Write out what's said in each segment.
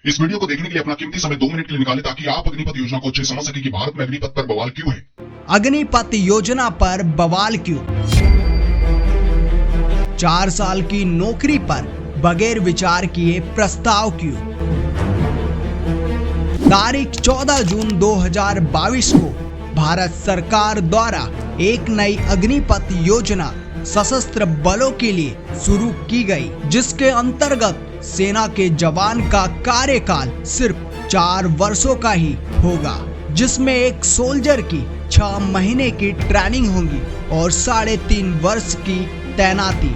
इस वीडियो को देखने के लिए अपना कीमती समय 2 मिनट के लिए निकालें ताकि आप अग्निपथ योजना को अच्छे समझ सके कि भारत में अग्निपथ पर बवाल क्यों है। अग्निपथ योजना पर बवाल क्यों? 4 साल की नौकरी पर बगैर विचार किए प्रस्ताव क्यों? तारीख 14 जून 2022 को भारत सरकार द्वारा एक नई अग्निपथ योजना सशस्त्र बलों के लिए शुरू की गई, जिसके अंतर्गत सेना के जवान का कार्यकाल सिर्फ 4 वर्षों का ही होगा, जिसमें एक सोल्जर की 6 महीने की ट्रेनिंग होगी और 3.5 वर्ष की तैनाती।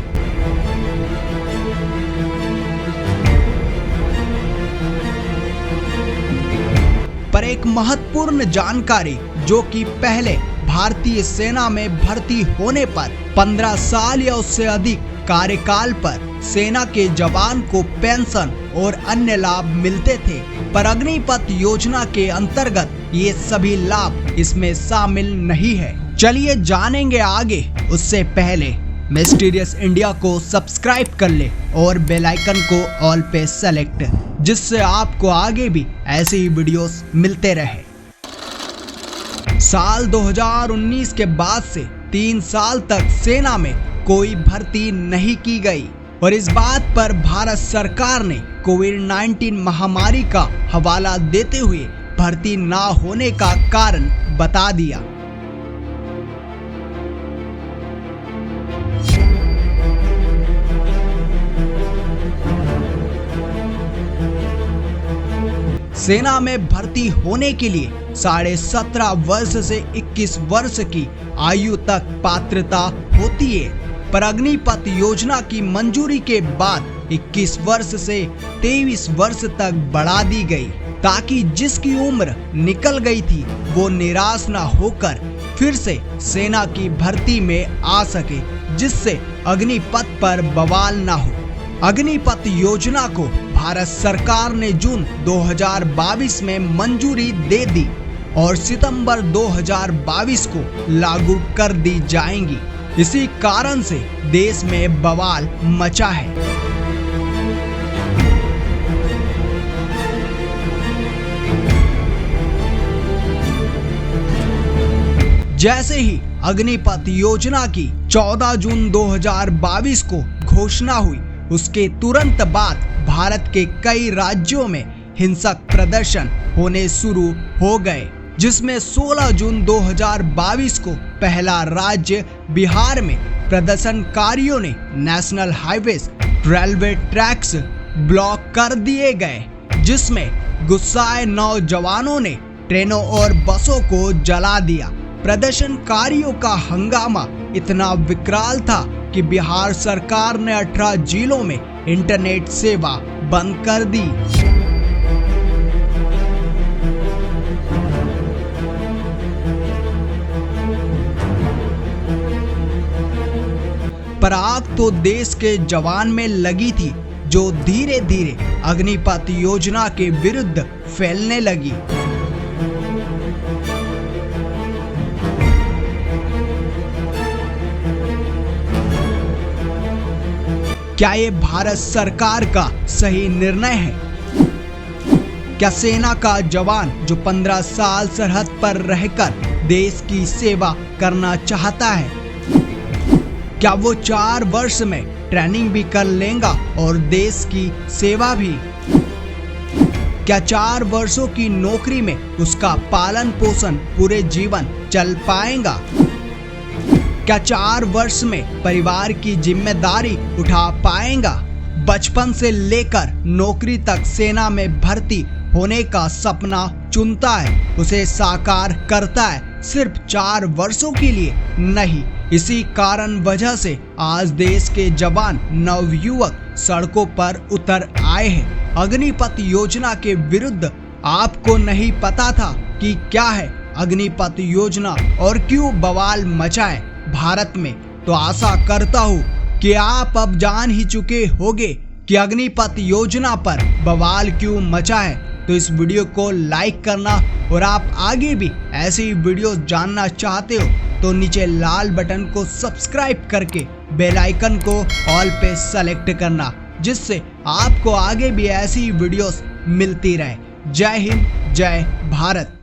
पर एक महत्वपूर्ण जानकारी, जो कि पहले भारतीय सेना में भर्ती होने पर 15 साल या उससे अधिक कार्यकाल पर सेना के जवान को पेंशन और अन्य लाभ मिलते थे, पर अग्निपथ योजना के अंतर्गत ये सभी लाभ इसमें शामिल नहीं है। चलिए जानेंगे आगे। उससे पहले मिस्टीरियस इंडिया को सब्सक्राइब कर ले और बेल आइकन को ऑल पे सेलेक्ट, जिससे आपको आगे भी ऐसे ही वीडियोस मिलते रहे। साल 2019 के बाद से 3 साल तक सेना में कोई भर्ती नहीं की गई और इस बात पर भारत सरकार ने कोविड-19 महामारी का हवाला देते हुए भर्ती ना होने का कारण बता दिया। सेना में भर्ती होने के लिए 17.5 वर्ष से 21 वर्ष की आयु तक पात्रता होती है, पर अग्निपथ योजना की मंजूरी के बाद 21 वर्ष से 23 वर्ष तक बढ़ा दी गई, ताकि जिसकी उम्र निकल गई थी वो निराश ना होकर फिर से सेना की भर्ती में आ सके, जिससे अग्निपथ पर बवाल ना हो। अग्निपथ योजना को भारत सरकार ने जून 2022 में मंजूरी दे दी और सितंबर 2022 को लागू कर दी जाएंगी। इसी कारण से देश में बवाल मचा है। जैसे ही अग्निपथ योजना की 14 जून 2022 को घोषणा हुई, उसके तुरंत बाद भारत के कई राज्यों में हिंसक प्रदर्शन होने शुरू हो गए, जिसमें 16 जून 2022 को पहला राज्य बिहार में प्रदर्शनकारियों ने national highways, railway tracks block कर दिए गए, जिसमें गुस्साए नौजवानों ने ट्रेनों और बसों को जला दिया। प्रदर्शनकारियों का हंगामा इतना विकराल था कि बिहार सरकार ने 18 जिलों में इंटरनेट सेवा बंद कर दी। पर आग तो देश के जवान में लगी थी, जो धीरे धीरे अग्निपथ योजना के विरुद्ध फैलने लगी। क्या ये भारत सरकार का सही निर्णय है? क्या सेना का जवान जो 15 साल सरहद पर रहकर देश की सेवा करना चाहता है, क्या वो 4 वर्ष में ट्रेनिंग भी कर लेगा और देश की सेवा भी? क्या 4 वर्षों की नौकरी में उसका पालन पोषण पूरे जीवन चल पाएगा? क्या 4 वर्ष में परिवार की जिम्मेदारी उठा पाएगा? बचपन से लेकर नौकरी तक सेना में भर्ती होने का सपना चुनता है, उसे साकार करता है, सिर्फ 4 वर्षों के लिए नहीं। इसी कारण वजह से आज देश के जवान नवयुवक सड़कों पर उतर आए हैं अग्निपथ योजना के विरुद्ध। आपको नहीं पता था कि क्या है अग्निपथ योजना और क्यों बवाल मचा है भारत में, तो आशा करता हूँ कि आप अब जान ही चुके होंगे कि अग्निपथ योजना पर बवाल क्यों मचा है। तो इस वीडियो को लाइक करना और आप आगे भी ऐसे ही वीडियो जानना चाहते हो तो नीचे लाल बटन को सब्सक्राइब करके बेल आइकन को ऑल पे सेलेक्ट करना, जिससे आपको आगे भी ऐसी वीडियोस मिलती रहे। जय हिंद, जय भारत।